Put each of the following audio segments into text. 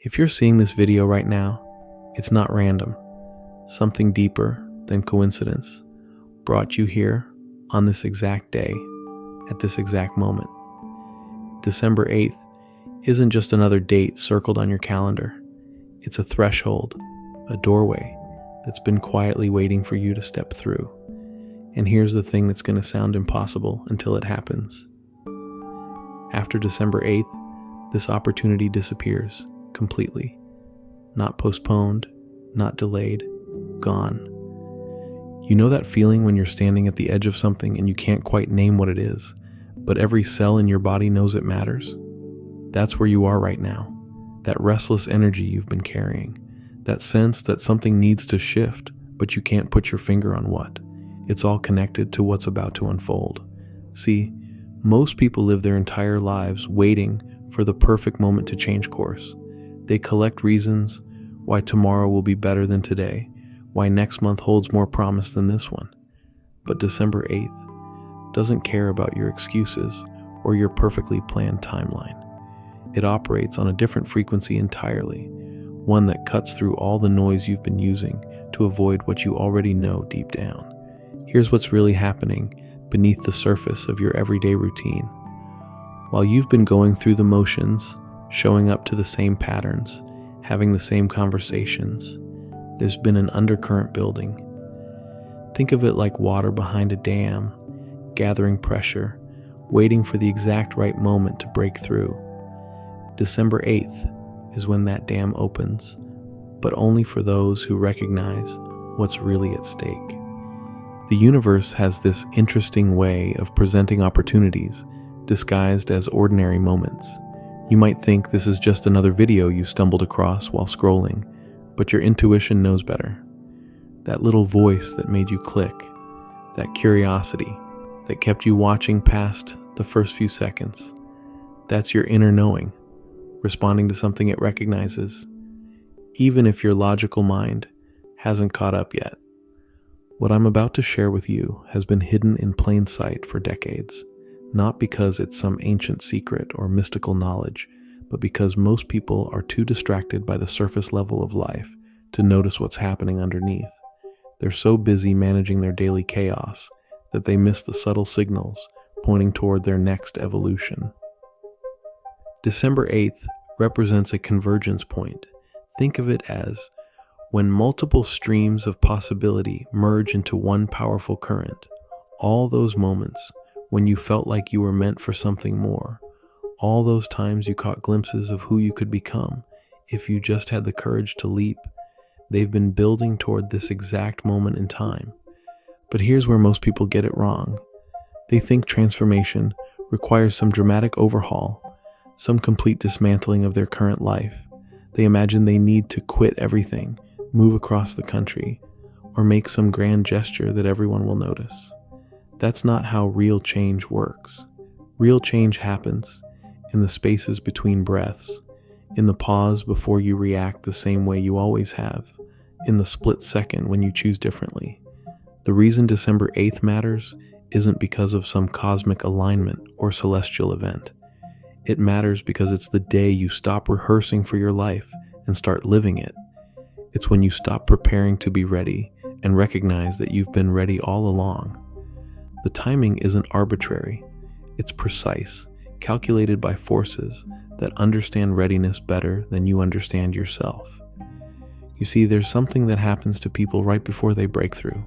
If you're seeing this video right now, it's not random. Something deeper than coincidence brought you here on this exact day, at this exact moment. December 8th isn't just another date circled on your calendar. It's a threshold, a doorway that's been quietly waiting for you to step through. And here's the thing that's going to sound impossible until it happens. After December 8th, this opportunity disappears completely. Not postponed, not delayed, gone. You know that feeling when you're standing at the edge of something and you can't quite name what it is, but every cell in your body knows it matters? That's where you are right now. That restless energy you've been carrying. That sense that something needs to shift, but you can't put your finger on what. It's all connected to what's about to unfold. See, most people live their entire lives waiting for the perfect moment to change course. They collect reasons why tomorrow will be better than today, why next month holds more promise than this one. But December 8th doesn't care about your excuses or your perfectly planned timeline. It operates on a different frequency entirely, one that cuts through all the noise you've been using to avoid what you already know deep down. Here's what's really happening beneath the surface of your everyday routine. While you've been going through the motions, showing up to the same patterns, having the same conversations, there's been an undercurrent building. Think of it like water behind a dam, gathering pressure, waiting for the exact right moment to break through. December 8th is when that dam opens, but only for those who recognize what's really at stake. The universe has this interesting way of presenting opportunities disguised as ordinary moments. You might think this is just another video you stumbled across while scrolling, but your intuition knows better. That little voice that made you click, that curiosity that kept you watching past the first few seconds, that's your inner knowing, responding to something it recognizes, even if your logical mind hasn't caught up yet. What I'm about to share with you has been hidden in plain sight for decades, not because it's some ancient secret or mystical knowledge, but because most people are too distracted by the surface level of life to notice what's happening underneath. They're so busy managing their daily chaos that they miss the subtle signals pointing toward their next evolution. December 8th represents a convergence point. Think of it as when multiple streams of possibility merge into one powerful current. All those moments when you felt like you were meant for something more. All those times you caught glimpses of who you could become if you just had the courage to leap. They've been building toward this exact moment in time. But here's where most people get it wrong. They think transformation requires some dramatic overhaul, some complete dismantling of their current life. They imagine they need to quit everything, move across the country, or make some grand gesture that everyone will notice. That's not how real change works. Real change happens in the spaces between breaths, in the pause before you react the same way you always have, in the split second when you choose differently. The reason December 8th matters isn't because of some cosmic alignment or celestial event. It matters because it's the day you stop rehearsing for your life and start living it. It's when you stop preparing to be ready and recognize that you've been ready all along. The timing isn't arbitrary. It's precise, calculated by forces that understand readiness better than you understand yourself. You see, there's something that happens to people right before they break through.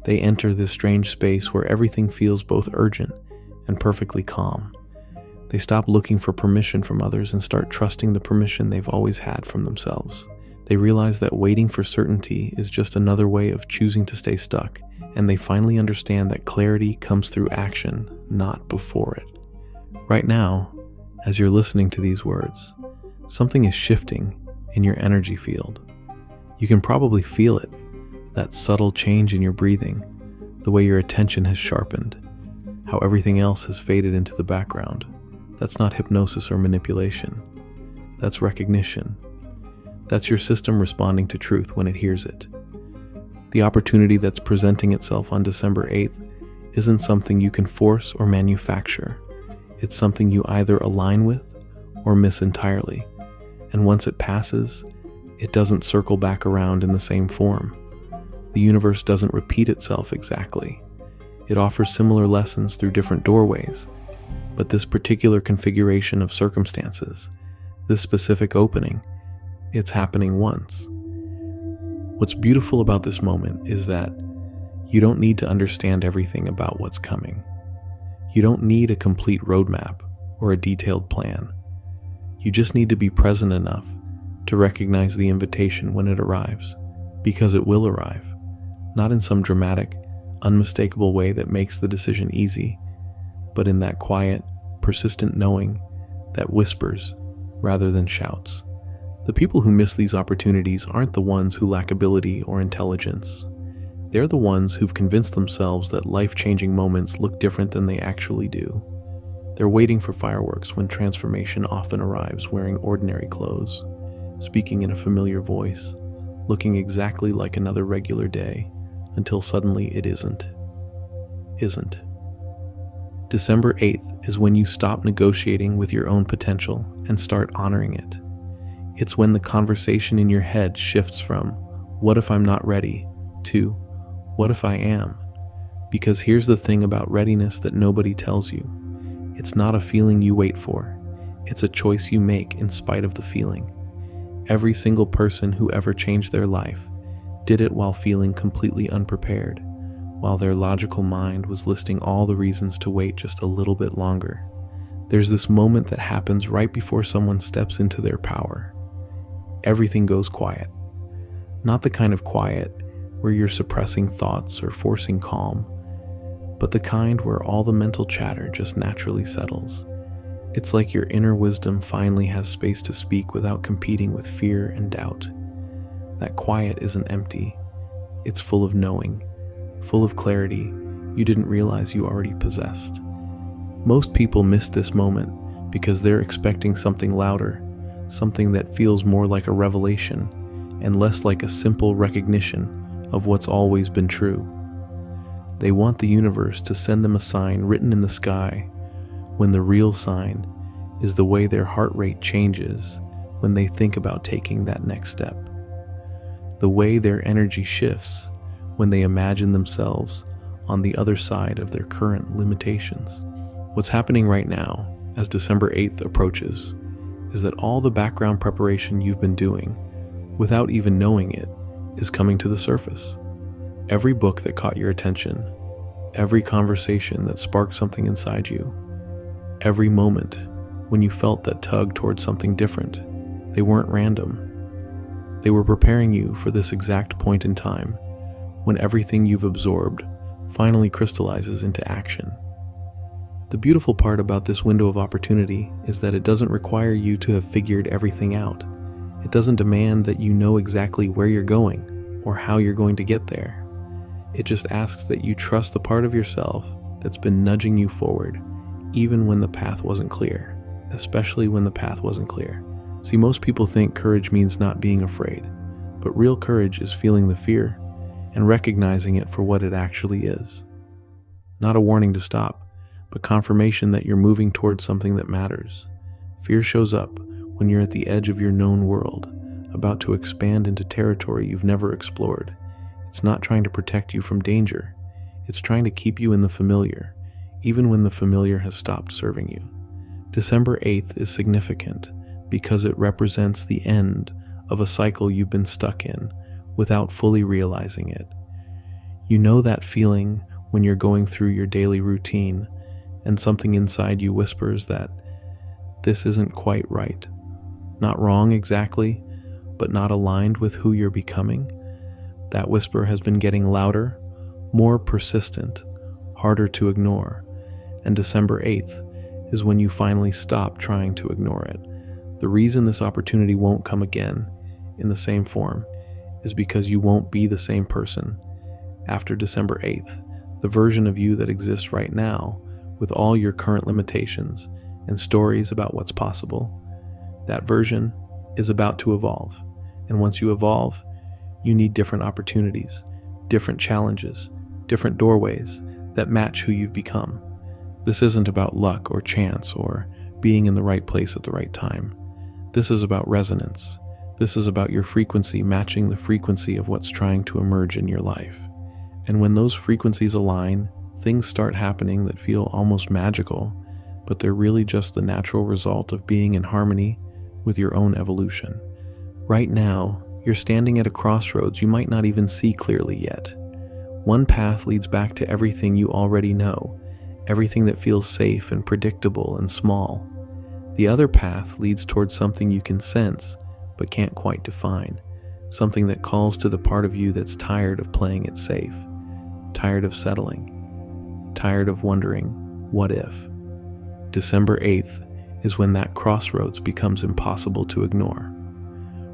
They enter this strange space where everything feels both urgent and perfectly calm. They stop looking for permission from others and start trusting the permission they've always had from themselves. They realize that waiting for certainty is just another way of choosing to stay stuck, and they finally understand that clarity comes through action, not before it. Right now, as you're listening to these words, something is shifting in your energy field. You can probably feel it, that subtle change in your breathing, the way your attention has sharpened, how everything else has faded into the background. That's not hypnosis or manipulation. That's recognition. That's your system responding to truth when it hears it. The opportunity that's presenting itself on December 8th isn't something you can force or manufacture. It's something you either align with or miss entirely. And once it passes, it doesn't circle back around in the same form. The universe doesn't repeat itself exactly. It offers similar lessons through different doorways, but this particular configuration of circumstances, this specific opening, it's happening once. What's beautiful about this moment is that you don't need to understand everything about what's coming. You don't need a complete roadmap or a detailed plan. You just need to be present enough to recognize the invitation when it arrives, because it will arrive, not in some dramatic, unmistakable way that makes the decision easy, but in that quiet, persistent knowing that whispers rather than shouts. The people who miss these opportunities aren't the ones who lack ability or intelligence. They're the ones who've convinced themselves that life-changing moments look different than they actually do. They're waiting for fireworks when transformation often arrives wearing ordinary clothes, speaking in a familiar voice, looking exactly like another regular day, until suddenly it isn't. December 8th is when you stop negotiating with your own potential and start honoring it. It's when the conversation in your head shifts from, "What if I'm not ready?" to, "What if I am?" Because here's the thing about readiness that nobody tells you. It's not a feeling you wait for. It's a choice you make in spite of the feeling. Every single person who ever changed their life did it while feeling completely unprepared, while their logical mind was listing all the reasons to wait just a little bit longer. There's this moment that happens right before someone steps into their power. Everything goes quiet. Not the kind of quiet where you're suppressing thoughts or forcing calm, but the kind where all the mental chatter just naturally settles. It's like your inner wisdom finally has space to speak without competing with fear and doubt. That quiet isn't empty. It's full of knowing, full of clarity you didn't realize you already possessed. Most people miss this moment because they're expecting something louder, something that feels more like a revelation and less like a simple recognition of what's always been true. They want the universe to send them a sign written in the sky, when the real sign is the way their heart rate changes when they think about taking that next step. The way their energy shifts when they imagine themselves on the other side of their current limitations. What's happening right now, as December 8th approaches, is that all the background preparation you've been doing, without even knowing it, is coming to the surface. Every book that caught your attention, every conversation that sparked something inside you, every moment when you felt that tug towards something different, they weren't random. They were preparing you for this exact point in time when everything you've absorbed finally crystallizes into action. The beautiful part about this window of opportunity is that it doesn't require you to have figured everything out. It doesn't demand that you know exactly where you're going or how you're going to get there. It just asks that you trust the part of yourself that's been nudging you forward, even when the path wasn't clear, especially when the path wasn't clear. See, most people think courage means not being afraid, but real courage is feeling the fear and recognizing it for what it actually is. Not a warning to stop, but confirmation that you're moving towards something that matters. Fear shows up when you're at the edge of your known world, about to expand into territory you've never explored. It's not trying to protect you from danger. It's trying to keep you in the familiar, even when the familiar has stopped serving you. December 8th is significant because it represents the end of a cycle you've been stuck in without fully realizing it. You know that feeling when you're going through your daily routine and something inside you whispers that this isn't quite right. Not wrong exactly, but not aligned with who you're becoming. That whisper has been getting louder, more persistent, harder to ignore, and December 8th is when you finally stop trying to ignore it. The reason this opportunity won't come again in the same form is because you won't be the same person after December 8th. The version of you that exists right now, with all your current limitations and stories about what's possible, that version is about to evolve. And once you evolve, you need different opportunities, different challenges, different doorways that match who you've become. This isn't about luck or chance or being in the right place at the right time. This is about resonance. This is about your frequency matching the frequency of what's trying to emerge in your life. And when those frequencies align, things start happening that feel almost magical, but they're really just the natural result of being in harmony with your own evolution. Right now, you're standing at a crossroads you might not even see clearly yet. One path leads back to everything you already know, everything that feels safe and predictable and small. The other path leads towards something you can sense, but can't quite define, something that calls to the part of you that's tired of playing it safe, tired of settling, tired of wondering, what if? December 8th is when that crossroads becomes impossible to ignore.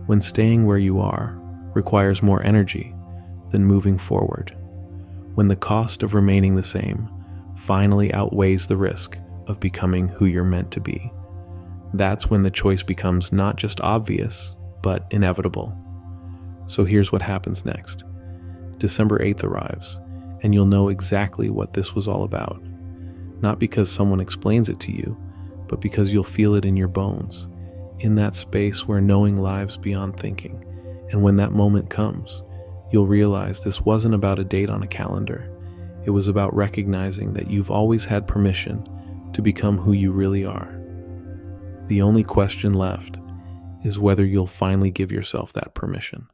When staying where you are requires more energy than moving forward. When the cost of remaining the same finally outweighs the risk of becoming who you're meant to be. That's when the choice becomes not just obvious, but inevitable. So here's what happens next. December 8th arrives, and you'll know exactly what this was all about. Not because someone explains it to you, but because you'll feel it in your bones, in that space where knowing lives beyond thinking. And when that moment comes, you'll realize this wasn't about a date on a calendar. It was about recognizing that you've always had permission to become who you really are. The only question left is whether you'll finally give yourself that permission.